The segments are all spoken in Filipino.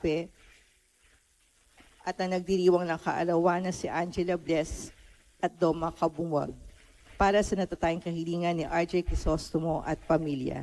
Agape at ang nagdiriwang ng kaalawan na si Angela Bless at Doma Kabungwag para sa natatayang kahilingan ni RJ Crisostomo at pamilya.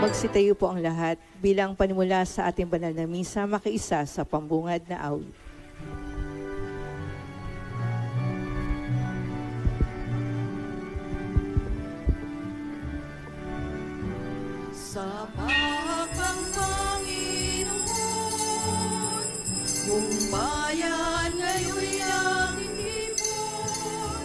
Magsitayo po ang lahat bilang panimula sa ating banal na misa, makiisa sa pambungad na awit. Sa pakang Panginoon, kung bayan ngayon'y nagtitipon,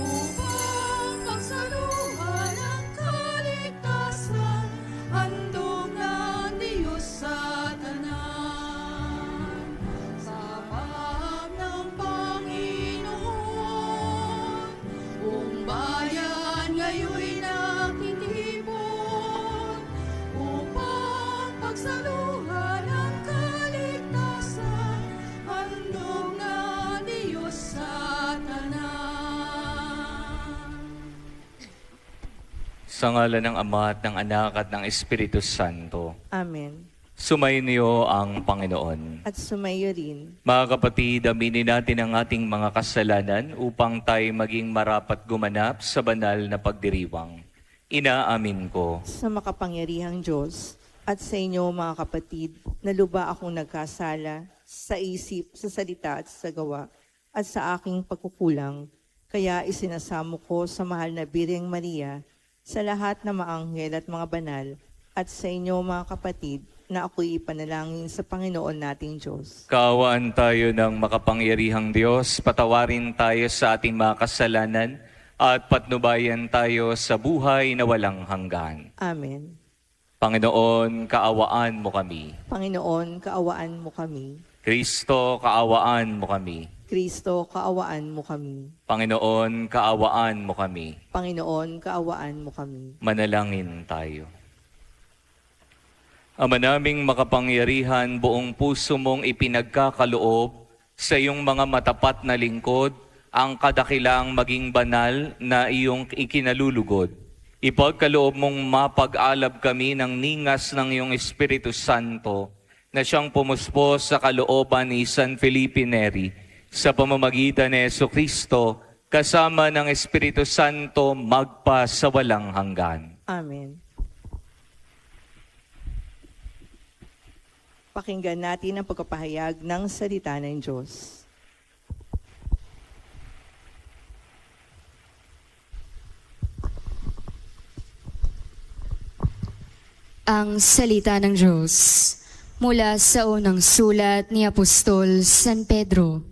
upang pagsaluhan ang kaligtasan, handog ng Diyos sa tanan. Sa pakang ng Panginoon, kung bayan ngayon'y nagtitipon, upang pagsaluhan ang kaligtasan, handog na Diyos sa tanan. Sa ngalan ng Ama at ng Anak at ng Espiritu Santo, Amen. sumainyo ang Panginoon. At sumayo rin. Mga kapatid, aminin natin ang ating mga kasalanan upang tayo maging marapat gumanap sa banal na pagdiriwang. Inaamin ko. Sa makapangyarihang Diyos at sa inyo mga kapatid, naluba akong nagkasala sa isip, sa salita at sa gawa at sa aking pagkukulang. Kaya isinasamo ko sa mahal na Birheng Maria, sa lahat na maanghel at mga banal, at sa inyo mga kapatid, na ako'y ipanalangin sa Panginoon nating Diyos. Kaawaan tayo ng makapangyarihang Diyos, patawarin tayo sa ating mga kasalanan, at patnubayan tayo sa buhay na walang hanggan. Amen. Panginoon, kaawaan mo kami. Panginoon, kaawaan mo kami. Kristo, kaawaan mo kami. Kristo, kaawaan mo kami. Panginoon, kaawaan mo kami. Panginoon, kaawaan mo kami. Manalangin tayo. Ama naming makapangyarihan, buong puso mong ipinagkakaloob sa iyong mga matapat na lingkod ang kadakilang maging banal na iyong ikinalulugod. Ipagkaloob mong mapag-alab kami ng ningas ng iyong Espiritu Santo na siyang pumuspos sa kalooban ni San Felipe Neri sa pamamagitan ni Jesucristo kasama ng Espiritu Santo magpa sa walang hanggan. Amen. Pakinggan natin ang pagpapahayag ng salita ng Diyos. Ang salita ng Diyos mula sa unang sulat ni Apostol San Pedro.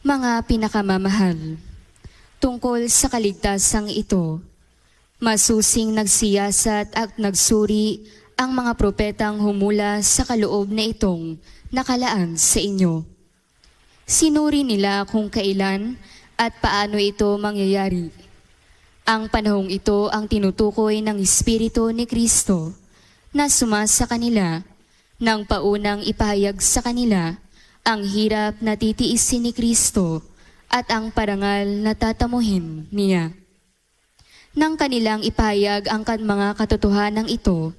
Mga pinakamamahal, tungkol sa kaligtasang ito. Masusing nagsiyasat at nagsuri ang mga propetang humula sa kaloob na itong nakalaan sa inyo. Sinuri nila kung kailan at paano ito mangyayari. Ang panahong ito ang tinutukoy ng Espiritu ni Kristo na sumasa kanila nang paunang ipahayag sa kanila ang hirap na titiisin ni Kristo at ang parangal na tatamuhin niya. Nang kanilang ipahayag ang mga katotohanan ito,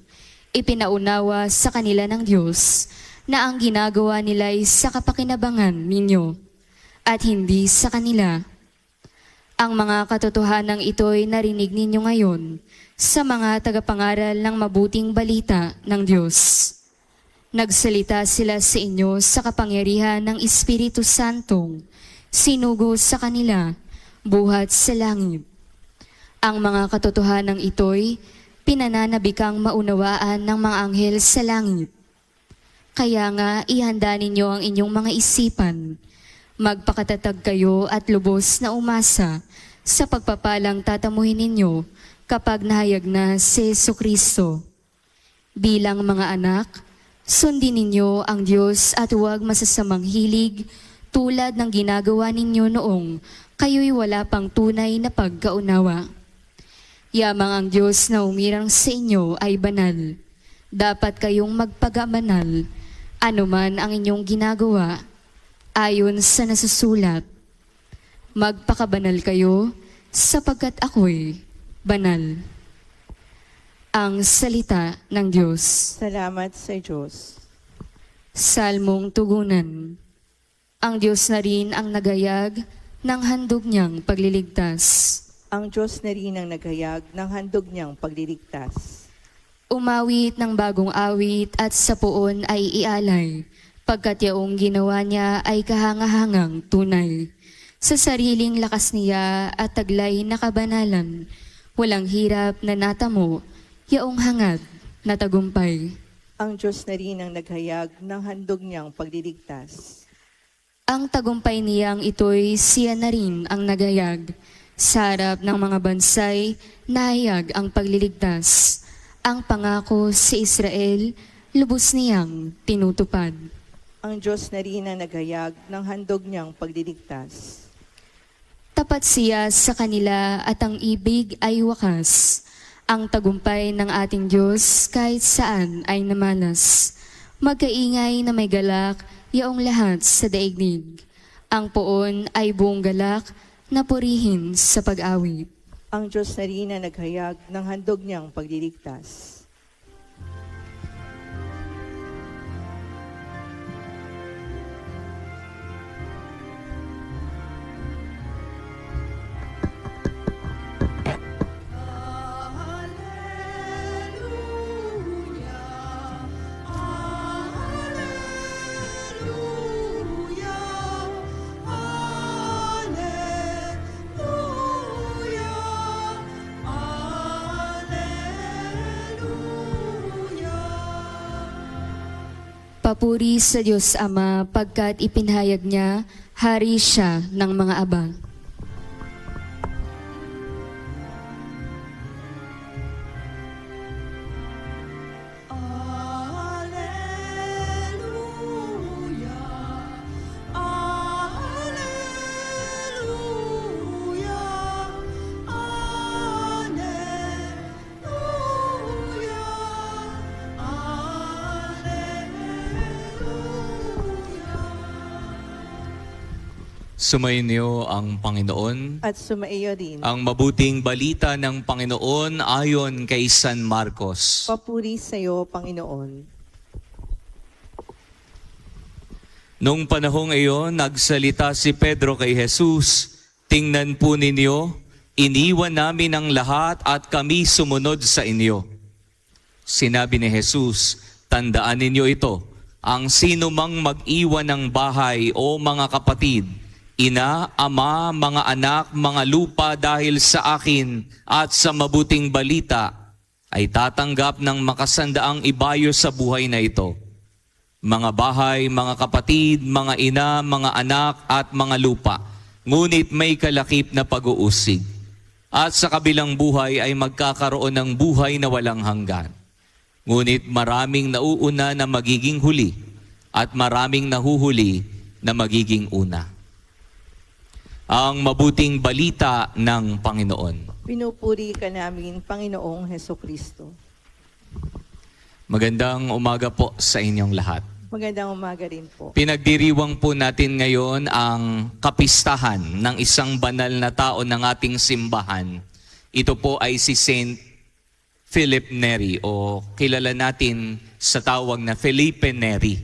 ipinaunawa sa kanila ng Diyos na ang ginagawa nila ay sa kapakinabangan ninyo at hindi sa kanila. Ang mga katotohanan ito'y narinig ninyo ngayon sa mga tagapangaral ng mabuting balita ng Diyos. Nagsalita sila sa inyo sa kapangyarihan ng Espiritu Santong sinugo sa kanila buhat sa langit. Ang mga katotohanan ito'y pinananabikang maunawaan ng mga anghel sa langit. Kaya nga, ihanda ninyo ang inyong mga isipan. Magpakatatag kayo at lubos na umasa sa pagpapalang tatamuhin ninyo kapag nahayag na si Jesucristo. Bilang mga anak, sundin ninyo ang Diyos at huwag masasamang hilig tulad ng ginagawa ninyo noong kayo'y wala pang tunay na pagkaunawa. Yamang ang Diyos na umirang sa inyo ay banal. Dapat kayong magpagabanal anuman ang inyong ginagawa, ayon sa nasusulat. Magpakabanal kayo, sapagkat ako'y banal. Ang salita ng Diyos. Salamat sa Diyos. Salmong tugunan. Ang Diyos na rin ang nagayag ng handog niyang pagliligtas. Ang Diyos na rin ang naghayag ng handog niyang pagliligtas. Umawit ng bagong awit at sa poon ay ialay, pagkat yaong ginawa niya ay kahangahangang tunay. Sa sariling lakas niya at taglay na kabanalan, walang hirap na natamo, yaong hangad na tagumpay. Ang Diyos na rin ang naghayag ng handog niyang pagliligtas. Ang tagumpay niyang ito'y siya na rin ang nagayag. Sa harap ng mga bansay, nahayag ang pagliligtas. Ang pangako sa Israel, lubos niyang tinutupad. Ang Diyos na rin ang naghayag ng handog niyang pagliligtas. Tapat siya sa kanila at ang ibig ay wakas. Ang tagumpay ng ating Diyos kahit saan ay namalas. Magkaingay na may galak, yaong lahat sa daigdig. Ang poon ay buong galak na purihin sa pag-awit. Ang Diyos na rin ang naghayag ng handog niyang pagliligtas. Papuri sa Diyos Ama pagkat ipinahayag niya, hari siya ng mga abang. Sumainyo ang Panginoon. At sumaiyo rin. Ang mabuting balita ng Panginoon ayon kay San Marcos. Papuri sa iyo, Panginoon. Nung panahong iyon, nagsalita si Pedro kay Jesus, "Tingnan po ninyo, iniwan namin ang lahat at kami sumunod sa inyo." Sinabi ni Jesus, "Tandaan ninyo ito, ang sino mang mag-iwan ng bahay o mga kapatid, ina, ama, mga anak, mga lupa dahil sa akin at sa mabuting balita, ay tatanggap ng makasandaang ibayo sa buhay na ito. Mga bahay, mga kapatid, mga ina, mga anak at mga lupa. ngunit may kalakip na pag-uusig. At sa kabilang buhay ay magkakaroon ng buhay na walang hanggan. Ngunit maraming nauuna na magiging huli at maraming nahuhuli na magiging una. Ang mabuting balita ng Panginoon. Pinupuri ka namin, Panginoong Hesukristo. Magandang umaga po sa inyong lahat. Magandang umaga rin po. Pinagdiriwang po natin ngayon ang kapistahan ng isang banal na tao ng ating simbahan. Ito po ay si Saint Philip Neri o kilala natin sa tawag na Felipe Neri.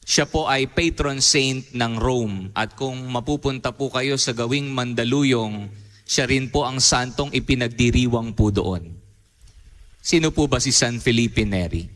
Siya po ay patron saint ng Rome at kung mapupunta po kayo sa gawing Mandaluyong, siya rin po ang santong ipinagdiriwang po doon. Sino po ba si San Felipe Neri?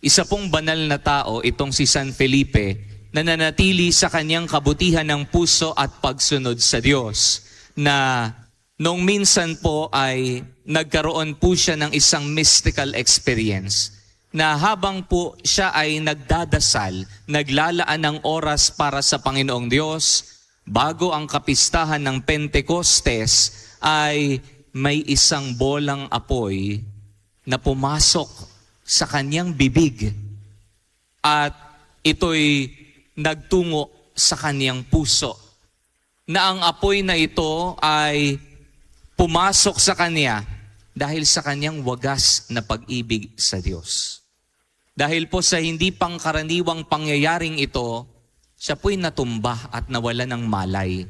Isa pong banal na tao itong si San Felipe na nanatili sa kanyang kabutihan ng puso at pagsunod sa Diyos na nung minsan po ay nagkaroon po siya ng isang mystical experience na habang po siya ay nagdadasal, naglalaan ng oras para sa Panginoong Diyos, bago ang kapistahan ng Pentecostes ay may isang bolang apoy na pumasok sa kanyang bibig at ito'y nagtungo sa kanyang puso. Na ang apoy na ito ay pumasok sa kanya dahil sa kanyang wagas na pag-ibig sa Diyos. Dahil po sa hindi pangkaraniwang pangyayaring ito, siya po'y natumba at nawala ng malay.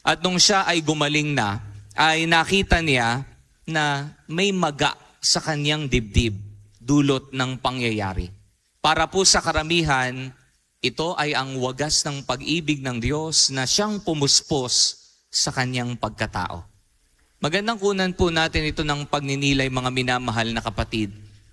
At nung siya ay gumaling na, ay nakita niya na may maga sa kanyang dibdib, dulot ng pangyayari. Para po sa karamihan, ito ay ang wagas ng pag-ibig ng Diyos na siyang pumuspos sa kanyang pagkatao. Magandang kunan po natin ito ng pagninilay, mga minamahal na kapatid.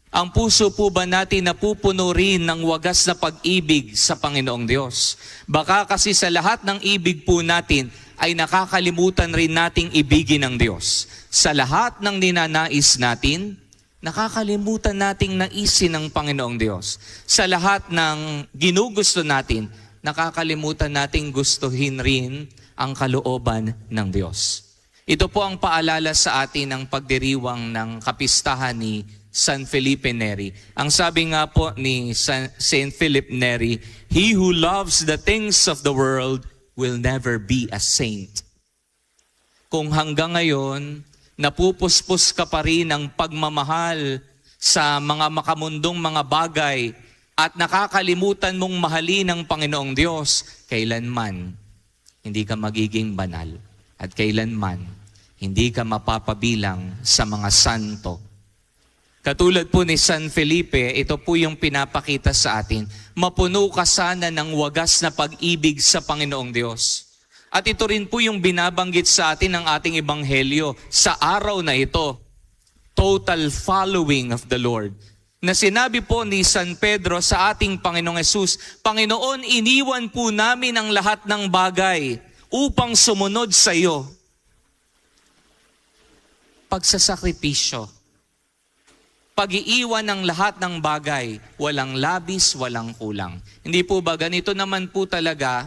Ang puso po ba natin napupuno rin ng wagas na pag-ibig sa Panginoong Diyos? Baka kasi sa lahat ng ibig po natin ay nakakalimutan rin nating ibigin ng Diyos. Sa lahat ng ninanais natin, nakakalimutan nating naisin ng Panginoong Diyos. Sa lahat ng ginugusto natin, nakakalimutan nating gustuhin rin ang kalooban ng Diyos. Ito po ang paalala sa atin ng pagdiriwang ng kapistahan ni San Felipe Neri. Ang sabi nga po ni Saint Philip Neri, "He who loves the things of the world will never be a saint." Kung hanggang ngayon, napupuspos ka pa rin ng pagmamahal sa mga makamundong mga bagay at nakakalimutan mong mahalin ang Panginoong Diyos, kailanman hindi ka magiging banal at kailanman hindi ka mapapabilang sa mga santo. Katulad po ni San Felipe, ito po yung pinapakita sa atin, mapuno ka sana ng wagas na pag-ibig sa Panginoong Diyos. At ito rin po yung binabanggit sa atin ng ating ebanghelyo sa araw na ito, total following of the Lord. Na sinabi po ni San Pedro sa ating Panginoong Hesus, Panginoon, iniwan po namin ang lahat ng bagay upang sumunod sa iyo. Pagsasakripisyo, pag-iiwan ng lahat ng bagay, walang labis, walang kulang. Hindi po ba ganito naman po talaga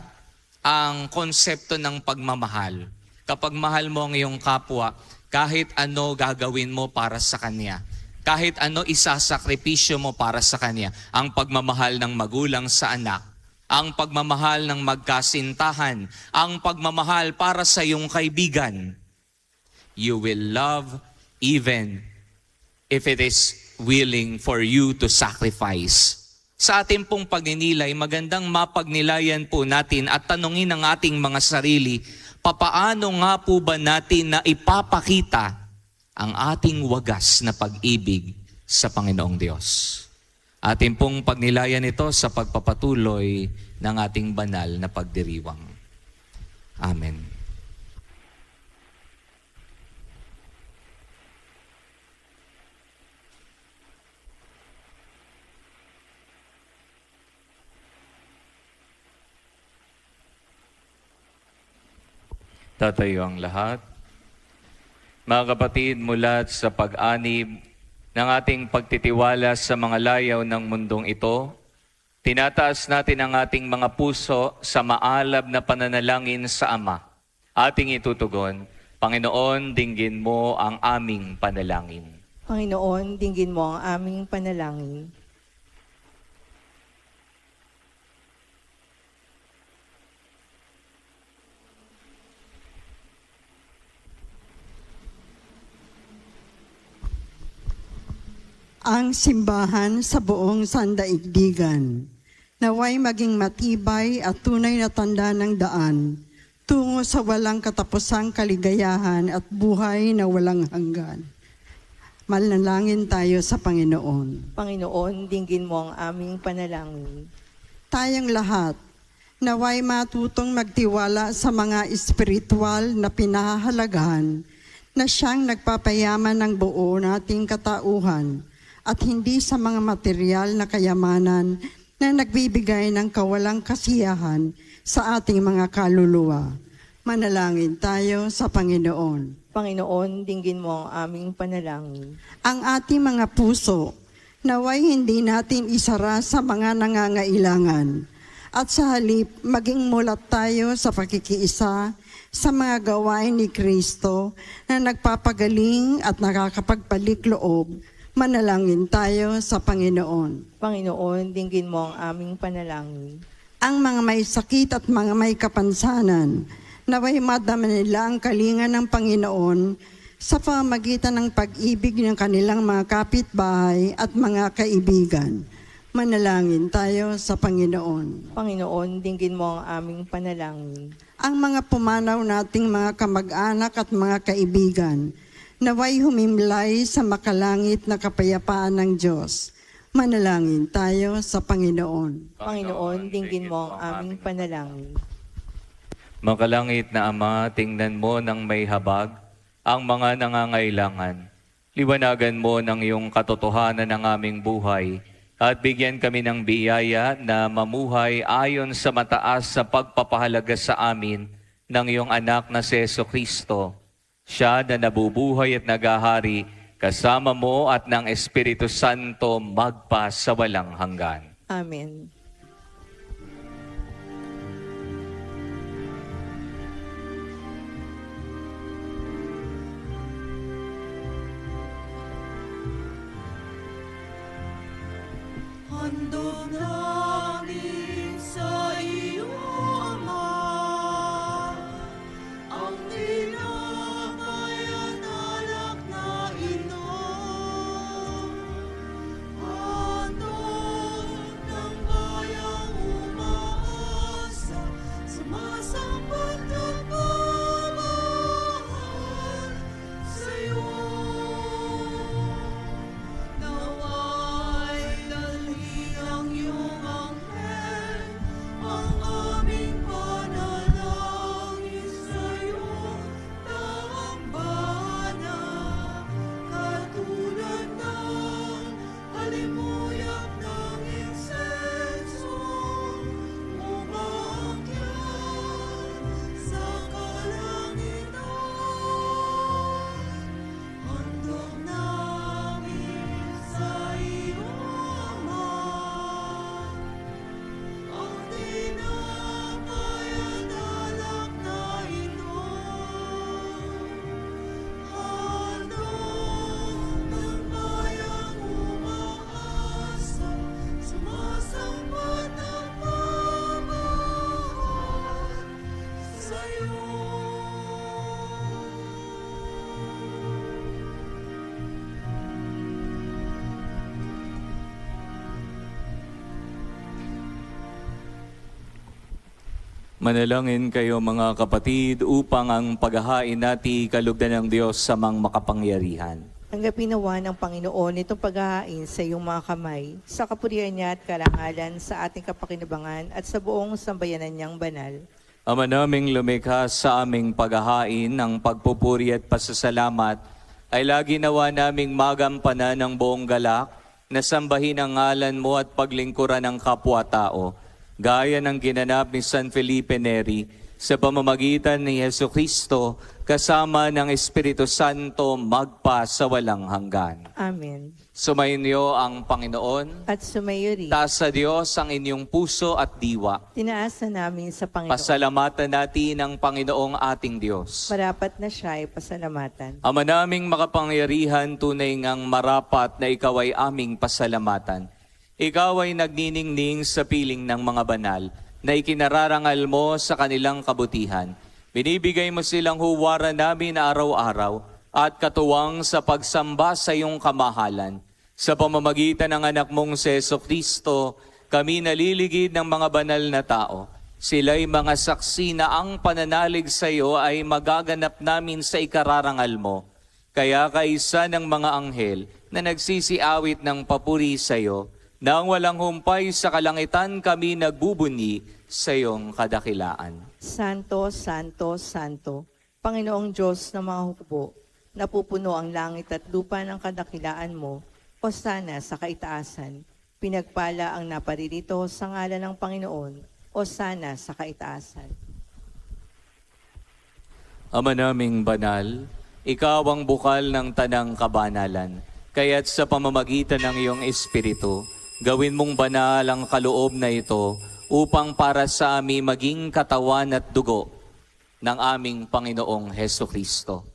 ang konsepto ng pagmamahal? Kapag mahal mo ang iyong kapwa, kahit ano gagawin mo para sa kanya, kahit ano isasakripisyo mo para sa kanya, ang pagmamahal ng magulang sa anak, ang pagmamahal ng magkasintahan, ang pagmamahal para sa iyong kaibigan, you will love even if it is willing for you to sacrifice. Sa ating pong pagninilay, magandang mapagnilayan po natin at tanungin ang ating mga sarili, papaano nga po ba natin na ipapakita ang ating wagas na pag-ibig sa Panginoong Diyos? Ating pong pagnilayan ito sa pagpapatuloy ng ating banal na pagdiriwang. Amen. Tatayo ang lahat. Mga kapatid, mula sa pag-anib ng ating pagtitiwala sa mga layaw ng mundong ito, tinataas natin ang ating mga puso sa maalab na pananalangin sa Ama. ating itutugon. Panginoon, dinggin mo ang aming panalangin. Panginoon, dinggin mo ang aming panalangin. Ang simbahan sa buong sandaigdigan, naway maging matibay at tunay na tanda ng daan tungo sa walang katapusang kaligayahan at buhay na walang hanggan. Manalangin tayo sa Panginoon. Panginoon, dinggin mo ang aming panalangin. Tayong lahat, naway matutong magtiwala sa mga espiritual na pinahahalagahan na siyang nagpapayaman ng buo nating katauhan at hindi sa mga material na kayamanan na nagbibigay ng kawalang kasiyahan sa ating mga kaluluwa. Manalangin tayo sa Panginoon. Panginoon, dinggin mo ang aming panalangin. Ang ating mga puso, naway hindi natin isara sa mga nangangailangan at sa halip maging mulat tayo sa pakikiisa sa mga gawain ni Kristo na nagpapagaling at nakakapagpalik loob. Manalangin tayo sa Panginoon. Panginoon, dinggin mo ang aming panalangin. Ang mga may sakit at mga may kapansanan, naway madama nila ang kalinga ng Panginoon sa pamamagitan ng pag-ibig ng kanilang mga kapitbahay at mga kaibigan. Manalangin tayo sa Panginoon. Panginoon, dinggin mo ang aming panalangin. Ang mga pumanaw nating mga kamag-anak at mga kaibigan, naway humimlay sa makalangit na kapayapaan ng Diyos. Manalangin tayo sa Panginoon. Panginoon, dinggin mo ang aming panalangin. Makalangit na Ama, tingnan mo ng may habag ang mga nangangailangan. Liwanagan mo ng iyong katotohanan ng aming buhay at bigyan kami ng biyaya na mamuhay ayon sa mataas sa pagpapahalaga sa amin ng iyong anak na si Jesucristo. Siya na nabubuhay at nagahari kasama mo at ng Espiritu Santo magpa sa walang hanggan. Amen. Handog namin sa iyo, Ama, ang tinapay at alak na inom. Handog ng bayang umaasa, sumasapat na pagmamahal sa iyo. Naway dalhin ang iyong anghel, ang aming panalangin sa iyong tahanan, katulad ng halimuyak ng insenso, umaakyat sa kalangitan. Handog namin sa iyo, Ama, ang tinapay at alak na inom. Handog ng bayang umaasa, sumasambat ang pagmamahal sa iyo. Manalangin kayo mga kapatid upang ang paghahain natin kalugdan ng Diyos sa mang makapangyarihan. Tanggapin nawa ng Panginoon itong paghahain sa iyong mga kamay, sa kapurihan niya at karangalan sa ating kapakinabangan at sa buong sambayanan niyang banal. Ama naming lumikha sa aming paghahain ng pagpupuri at pasasalamat, ay lagi nawa naming magampanan ng buong galak na sambahin ang ngalan mo at paglingkuran ng kapwa-tao, gaya ng ginanap ni San Felipe Neri sa pamamagitan ni Jesucristo, kasama ng Espiritu Santo, magpa sa walang hanggan. Amen. Sumainyo ang Panginoon. At sumayo rin, Taas sa Diyos ang inyong puso at diwa. tinaasa namin sa Panginoon. Pasalamatan natin ang Panginoong ating Diyos. Marapat na siya ay pasalamatan. Ama naming makapangyarihan, tunay ngang marapat na ikaw ay aming pasalamatan. Ikaw ay nagniningning sa piling ng mga banal na ikinararangal mo sa kanilang kabutihan. Binibigay mo silang huwara namin araw-araw at katuwang sa pagsamba sa iyong kamahalan. Sa pamamagitan ng anak mong si Jesucristo, kami naliligid ng mga banal na tao. Sila'y mga saksi na ang pananalig sa iyo ay magaganap namin sa ikararangal mo. Kaya kaisa ng mga anghel na nagsisiawit ng papuri sa iyo, nang walang humpay sa kalangitan kami nagbubunyi sa iyong kadakilaan. Santo, Santo, Santo, Panginoong Diyos ng mga hukbo, napupuno ang langit at lupa ng kadakilaan mo, Hosana sa kaitaasan. Pinagpala ang naparirito sa ngalan ng Panginoon, Hosana sa kaitaasan. Ama naming banal, ikaw ang bukal ng tanang kabanalan, kaya't sa pamamagitan ng iyong Espiritu, gawin mong banal ang kaloob na ito upang para sa amin maging katawan at dugo ng aming Panginoong Hesukristo.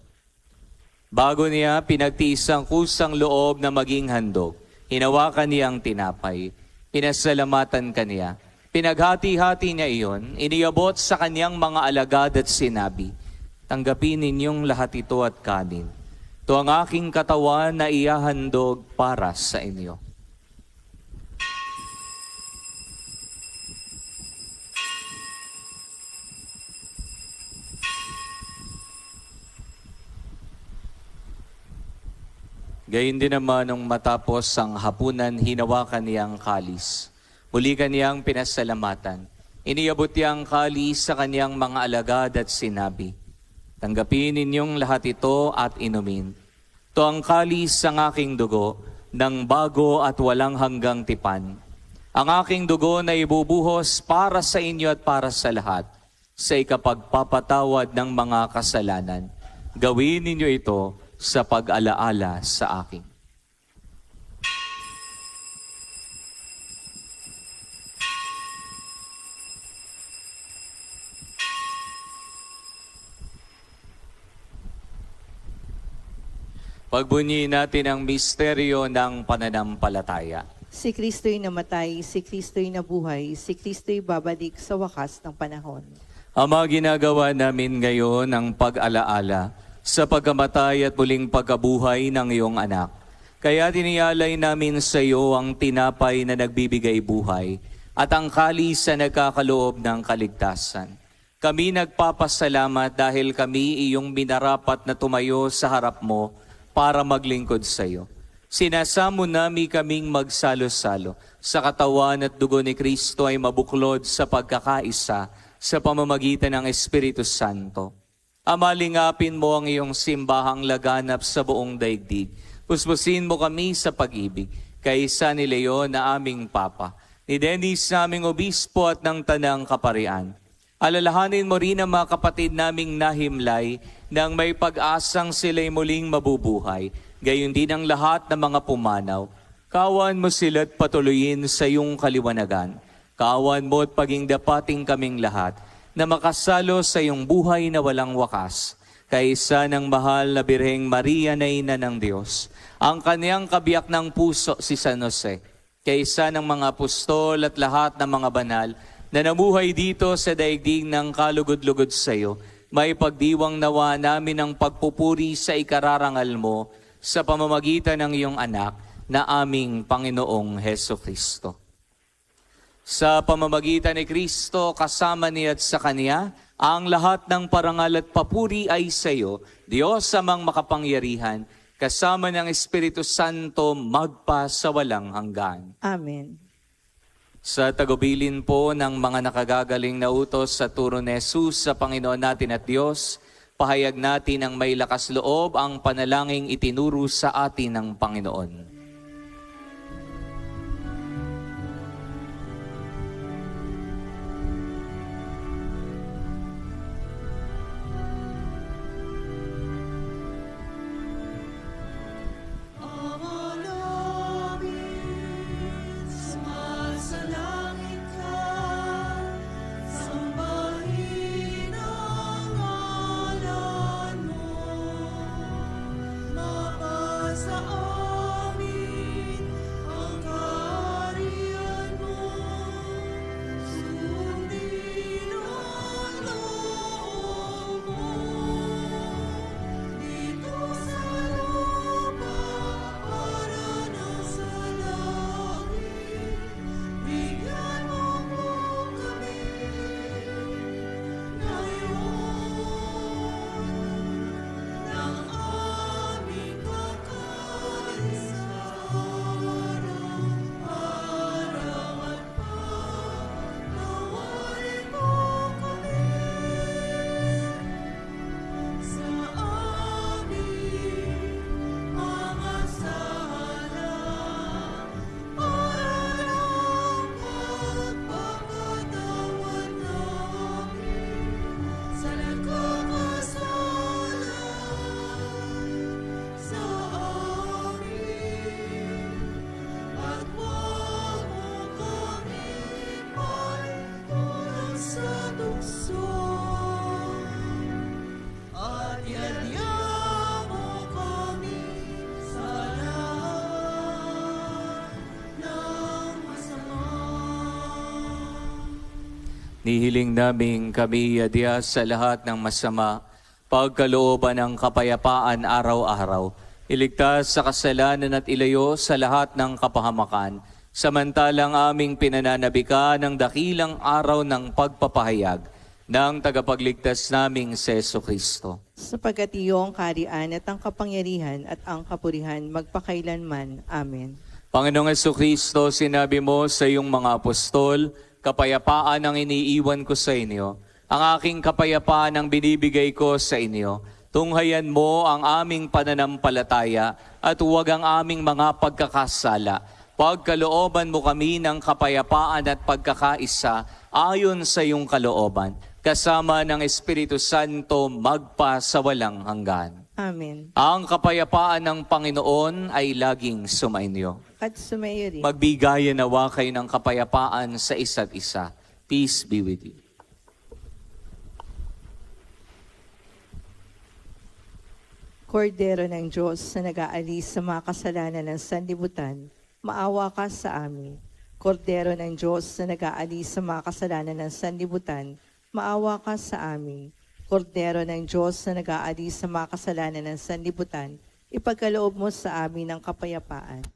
Bago niya pinagtiis ang kusang loob na maging handog, hinawakan niya ang tinapay, pinasalamatan kaniya, pinaghati-hati niya iyon, iniabot sa kanyang mga alagad at sinabi, tanggapin ninyong lahat ito at kanin. Ito ang aking katawan na ihahandog para sa inyo. Gayun din naman nung matapos ang hapunan, hinawakan niya ang kalis. Muli kaniyang pinasalamatan. Iniabot niya ang kalis sa kaniyang mga alagad at sinabi, tanggapin ninyong lahat ito at inumin. Ito ang kalis ng aking dugo, ng bago at walang hanggang tipan. Ang aking dugo na ibubuhos para sa inyo at para sa lahat, sa ikapagpapatawad ng mga kasalanan. Gawin ninyo ito sa pag-alaala sa akin. Pagbunyi natin ang misteryo ng pananampalataya. Si Kristo'y namatay, si Kristo'y nabuhay, si Kristo'y babalik sa wakas ng panahon. Ama, ginagawa namin ngayon ang pag-alaala sa pagkamatay at muling pagkabuhay ng iyong anak. Kaya tiniyalay namin sa iyo ang tinapay na nagbibigay buhay at ang kalis na nagkakaloob ng kaligtasan. Kami nagpapasalamat dahil kami iyong minarapat na tumayo sa harap mo para maglingkod sa iyo. Sinasamo nami kaming magsalo-salo sa katawan at dugo ni Kristo ay mabuklod sa pagkakaisa sa pamamagitan ng Espiritu Santo. Ama, lingapin mo ang iyong simbahang laganap sa buong daigdig. Puspusin mo kami sa pag-ibig, kaisa ni Leon na aming Papa, ni Dennis na aming Obispo at ng Tanang Kaparian. Alalahanin mo rin ang mga kapatid naming nahimlay nang may pag-asang sila'y muling mabubuhay, gayon din ang lahat ng mga pumanaw. Kawan mo sila't patuloyin sa iyong kaliwanagan. Kawan mo at paging dapating kaming lahat, na makasalo sa iyong buhay na walang wakas, kaisa ng mahal na Birheng Maria na Ina ng Diyos, ang kaniyang kabiyak ng puso si San Jose, kaisa ng mga apostol at lahat ng mga banal na namuhay dito sa daigdig ng kalugod-lugod sa iyo, may pagdiwang nawa namin ang pagpupuri sa ikararangal mo sa pamamagitan ng iyong anak na aming Panginoong Hesukristo. Sa pamamagitan ni Kristo, kasama niya at sa Kanya, ang lahat ng parangal at papuri ay sa iyo, Diyos amang makapangyarihan, kasama ng Espiritu Santo, magpa sa walang hanggan. Amen. Sa tagubilin po ng mga nakagagaling na utos sa turo ni Jesus sa Panginoon natin at Diyos, pahayag natin ang may lakas loob ang panalangin itinuro sa atin ng Panginoon. Nihiling namin kami adya sa lahat ng masama, pagkalooban ng kapayapaan araw-araw, iligtas sa kasalanan at ilayo sa lahat ng kapahamakan, samantalang aming pinananabikan ng dakilang araw ng pagpapahayag ng tagapagligtas naming Seso Kristo. Sapagkat iyo ang kaharian at ang kapangyarihan at ang kapurihan magpakailanman. Amen. Panginoong Jesucristo, sinabi mo sa iyong mga apostol, kapayapaan ang iniiwan ko sa inyo. Ang aking kapayapaan ang binibigay ko sa inyo. Tunghayan mo ang aming pananampalataya at huwag ang aming mga pagkakasala. Pagkalooban mo kami ng kapayapaan at pagkakaisa ayon sa iyong kalooban. Kasama ng Espiritu Santo magpa sa walang hanggan. Amen. Ang kapayapaan ng Panginoon ay laging sumainyo. At sumayo rin. Magbigayan nawa kayo ng kapayapaan sa isa't isa. Peace be with you. Kordero ng Diyos na nag-aalis sa mga kasalanan ng sanlibutan, maawa ka sa amin. Kordero ng Diyos na nag-aalis sa mga kasalanan ng sanlibutan, maawa ka sa amin. Kordero ng Diyos na nag-aalis sa mga kasalanan ng sanlibutan, ipagkaloob mo sa amin ang kapayapaan.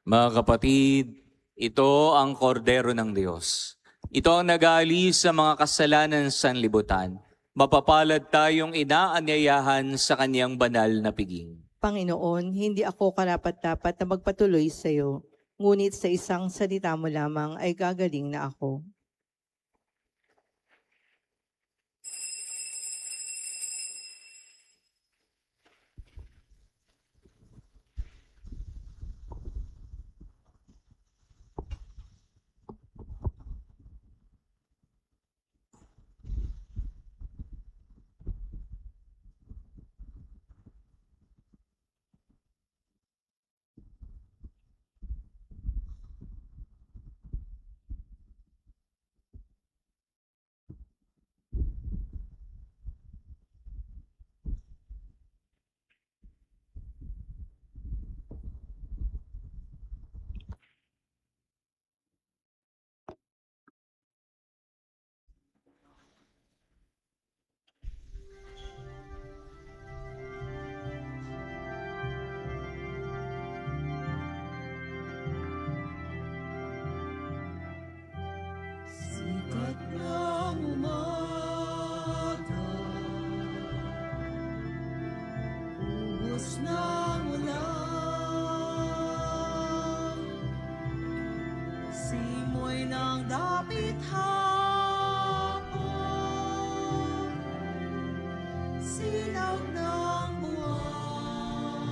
Mga kapatid, ito ang kordero ng Diyos. Ito ang nag-aalis sa mga kasalanan sa sanlibutan. Mapapalad tayong inaanyayahan sa kanyang banal na piging. Panginoon, hindi ako karapat-dapat na magpatuloy sa iyo, ngunit sa isang salita mo lamang ay gagaling na ako. Sikat ng umaga, ubos ng ulan, simoy ng dapit hapon, silaw ng buwan,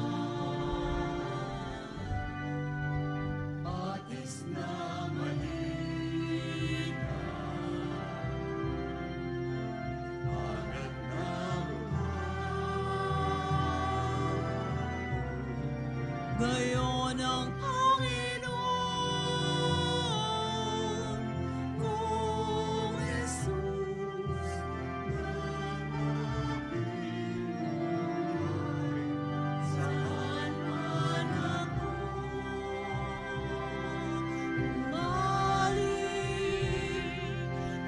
batis na malinaw, hangat ng ulan. Gayon ang Panginoon, kung Jesus saan man ako umaling,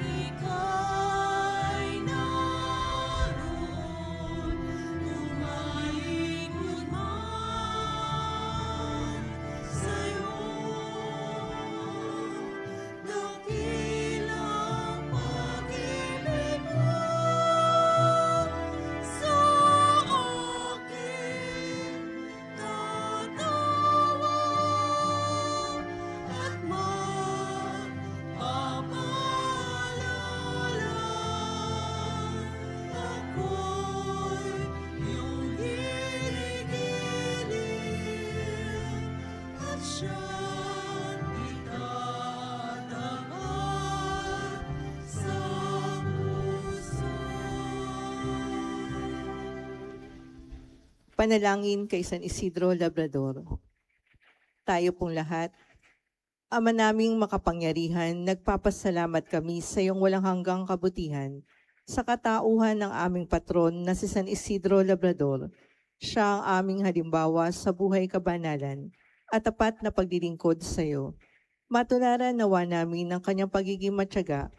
ika'y naroon, tumalikod man sa'yo. Dakilang pag-ibig mo sa akin, tatawag at magpapaalala. Ako'y iyong ginigiling at siyang itatapat sa puso. Panalangin kay San Isidro Labrador. Tayo pong lahat, Ama naming makapangyarihan, nagpapasalamat kami sa iyong walang hanggang kabutihan sa katauhan ng aming patron na si San Isidro Labrador. Siya ang aming halimbawa sa buhay kabanalan at tapat na paglilingkod sa iyo. Matularan nawa namin ng kanyang pagiging matyaga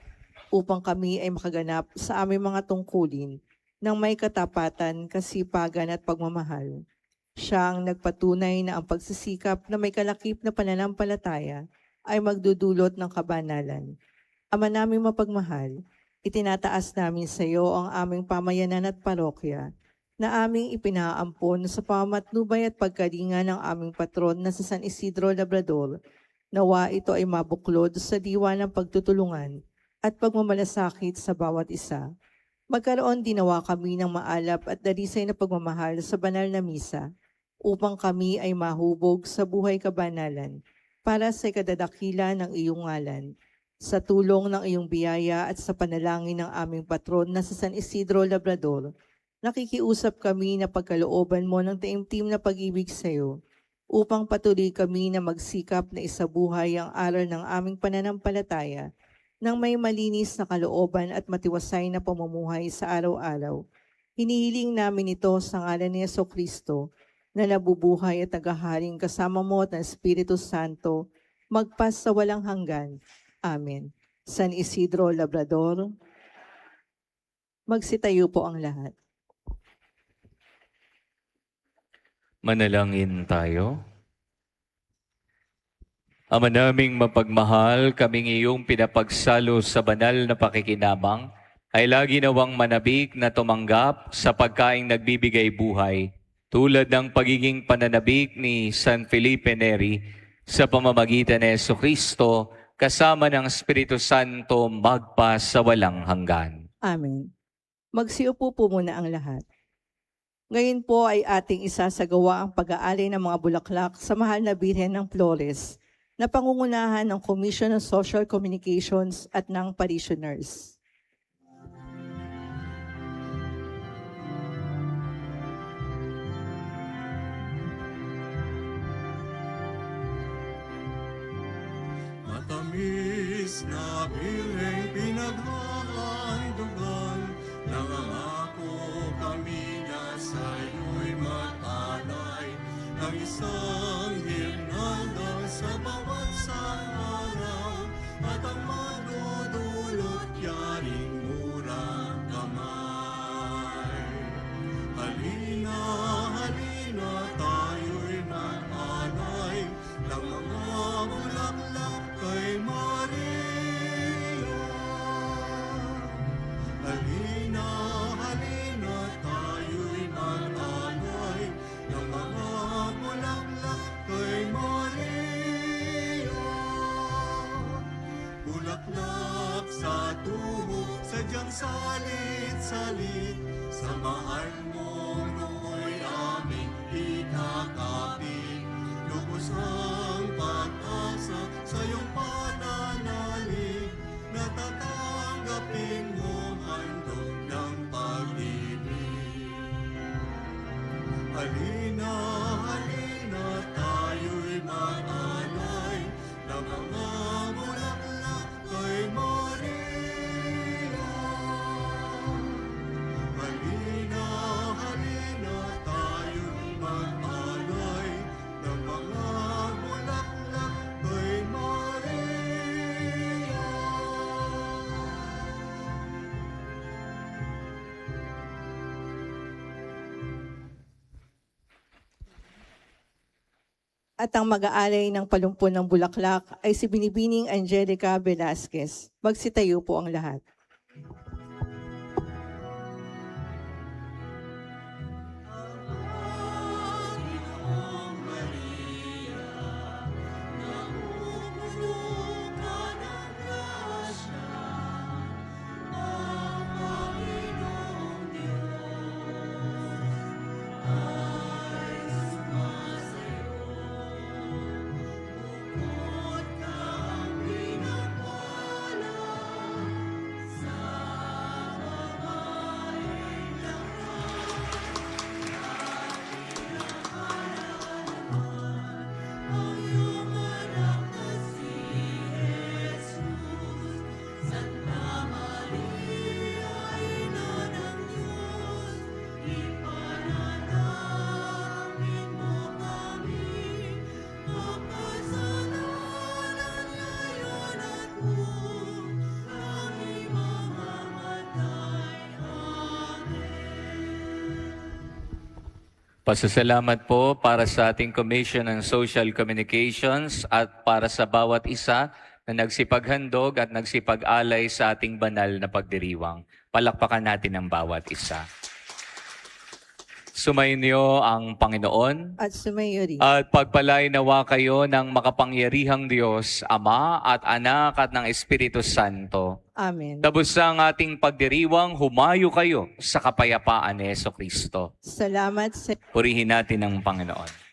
upang kami ay makaganap sa aming mga tungkulin ng may katapatan, kasipagan at pagmamahal. Siya ang nagpatunay na ang pagsisikap na may kalakip na pananampalataya ay magdudulot ng kabanalan. Ama naming mapagmahal, itinataas namin sa iyo ang aming pamayanan at parokya na aming ipinaampon sa pamatnubay at pagkalinga ng aming patron na sa San Isidro Labrador. Nawa ito ay mabuklod sa diwa ng pagtutulungan at pagmamalasakit sa bawat isa. Magkaroon din nawa kami ng maalap at dalisay na pagmamahal sa banal na misa upang kami ay mahubog sa buhay kabanalan para sa kadadakila ng iyong ngalan. Sa tulong ng iyong biyaya at sa panalangin ng aming patron na sa San Isidro Labrador, nakikiusap kami na pagkalooban mo ng taimtim na pag-ibig sa iyo upang patuloy kami na magsikap na isabuhay ang aral ng aming pananampalataya ng may malinis na kalooban at matiwasay na pamumuhay sa araw-araw. Hinihiling namin ito sa ngalan ni Jesucristo na nabubuhay at naghaharing kasama mo at ng Espiritu Santo, magpas sa walang hanggan. Amen. San Isidro Labrador, magsitayo po ang lahat. Manalangin tayo. Ama naming mapagmahal, kaming iyong pinapagsalo sa banal na pakikinabang, ay lagi nawang manabik na tumanggap sa pagkaing nagbibigay buhay, tulad ng pagiging pananabik ni San Felipe Neri sa pamamagitan ni Jesucristo, kasama ng Espiritu Santo magpas sa walang hanggan. Amen. Magsiupo po muna ang lahat. Ngayon po ay ating isasagawa ang pag-aali ng mga bulaklak sa Mahal na Birhen ng Flores na pangungunahan ng Commission on Social Communications at ng parishioners. Matamis na birheng pinaghahandugan, nangangako kami na sa'yo'y matalay ng isang hirnanda sa bawat araw at ang madudulot yaring murang kamay. Halina, halina, tayo'y matalay ng mga bulaklak kay Maria. Halina, halina, tayo'y matalay ng mga bulaklak kay Maria. Bulaklak sa tubo, sadyang salit-salit, sa mahal mong nooy aming ikakapit. Lubos ang pag-asa sa iyong pananalig, natatanggapin mo handog ng pag-ibig. Halina, halina, tayo'y matalay ng mga bulaklak kay Maria. Halina, halina, tayo'y matalay ng mga bulaklak kay Maria. At ang mag-aalay ng palumpon ng bulaklak ay si Binibining Angelica Velasquez. Magsitayo po ang lahat. Panginoong Maria, napupuno ka ng grasya, ang Panginoong Diyos ay sumasayo. Bukod kang pinagpala Pasasalamat po para sa ating Commission on Social Communications at para sa bawat isa na nagsipaghandog at nagsipag-alay sa ating banal na pagdiriwang. Palakpakan natin ang bawat isa. Sumainyo ang Panginoon at sumayo rin. at pagpalain nawa kayo ng makapangyarihang Diyos, Ama at Anak at ng Espiritu Santo. Amen. Tapos ang ating pagdiriwang, humayo kayo sa kapayapaan ni Jesucristo. Salamat sa Purihin natin ang Panginoon.